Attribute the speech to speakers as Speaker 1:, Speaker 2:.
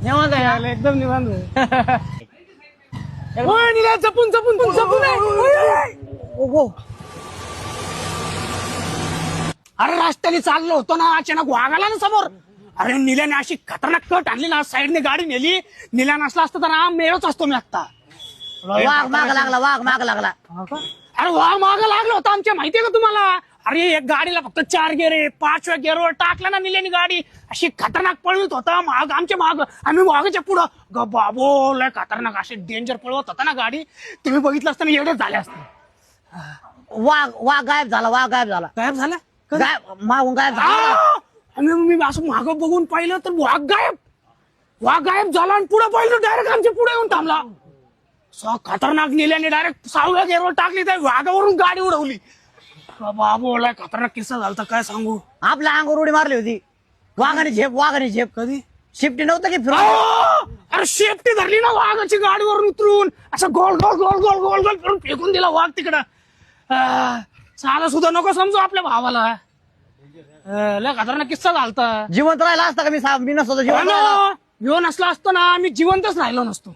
Speaker 1: निवांत आहे ना?
Speaker 2: एकदम निवांत निला जपून जपून जपून
Speaker 1: ओहो.
Speaker 2: अरे रस्त्याने चाललो होतो ना अचानक वाघ आला ना समोर. अरे निल्याने अशी खतरनाक कट आणली ना साईडने गाडी नेली. निल्या नसला असता तर हा मेळच असतो मी आता.
Speaker 1: वाघ माग लागला, वाघ माग लागला.
Speaker 2: अरे वाघ माग लागला होता आमच्या, माहितीये का तुम्हाला? अरे एक गाडीला फक्त 4 गेर आहे, 5व्या गेअरवर टाकला ना निल्याने गाडी. अशी खतरनाक पळवत होता माग आमच्या माग. आम्ही वाघाच्या पुढं बाबो लय खतरनाक अशी डेंजर पळवत होता ना गाडी. तुम्ही बघितलं असताना एवढे झाले असते.
Speaker 1: वाघ वाघ गायब झाला, वाघ गायब झाला.
Speaker 2: गायब झाला
Speaker 1: मागून गायब झाला.
Speaker 2: मी असं मागं बघून पाहिलं तर वाघ गायब झाला आणि पुढे पाहिलं डायरेक्ट आमच्या पुढे येऊन थांबला. खतरनाक नेल्याने डायरेक्ट 6व्या गेअरवर टाकली, त्या वाघावरून गाडी उडवली. बाबू लय खतरनाक किस्सा झाला काय सांगू.
Speaker 1: आपल्या अंगावर उडी मारली होती वाघाने झेप.
Speaker 2: कधी
Speaker 1: शिफ्टी नव्हतं की फिरून.
Speaker 2: अरे शेपटी धरली ना वाघाची गाडीवरून उतरून. असं गोल गोल गोल गोल गोल गोल करून फेकून दिला वाघ तिकडं. चाला सुद्धा नको समजू आपल्या भावाला. लय खतरनाक किस्सा झालता.
Speaker 1: जिवंत राहिला असता का मी नसतो जिवंत राहिला.
Speaker 2: घेऊन असला असतो ना आम्ही जिवंतच राहिलो नसतो.